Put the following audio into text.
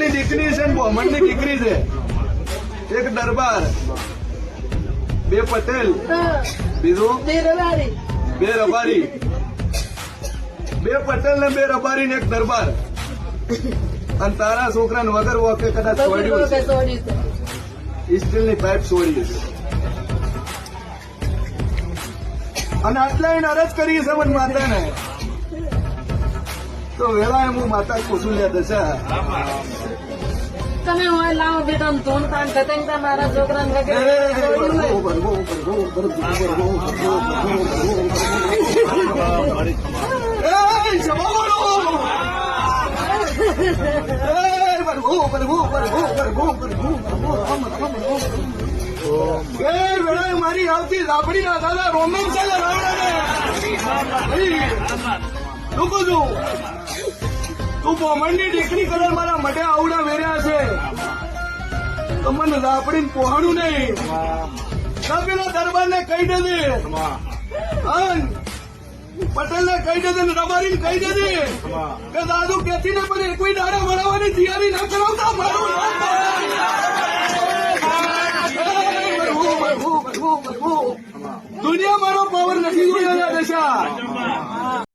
ની દીકરી છે ને બોમણ ની દીકરી છે. એક દરબાર, બે પટેલ, બીજું બે રબારી. બે પટેલ ને બે રબારી ને એક દરબાર. અને તારા છોકરાને વગર વખતે કદાચ છોડ્યું છે. સ્ટીલની પાઇપ છોડી છે. અને આટલા એને અરજ કરી છે મને માતાને. તો વેળા હું માતા પૂછું લે દશા તમે હોય લાવો બેટા ધોન કાન કતંગ મારા છોકરાને વગેરે મારી આવતી લાપડી ના દાદા રોમન છે લોકો છું તું બોમણની દીકરી કલર મારા મઢે આવડા વેર્યા છે તો મને લાપડીને પોહાણું નહીં. પેલા દરબારને કહી દેજે, પટેલ ને કહી દેજે, રબારીને કહી દેજે કે દાદુ કેથી ને પણ કોઈ દાડા મળવાની તૈયારી ના કરાવતા. મારું દુનિયા મારો પાવર નથી જોયા દશા.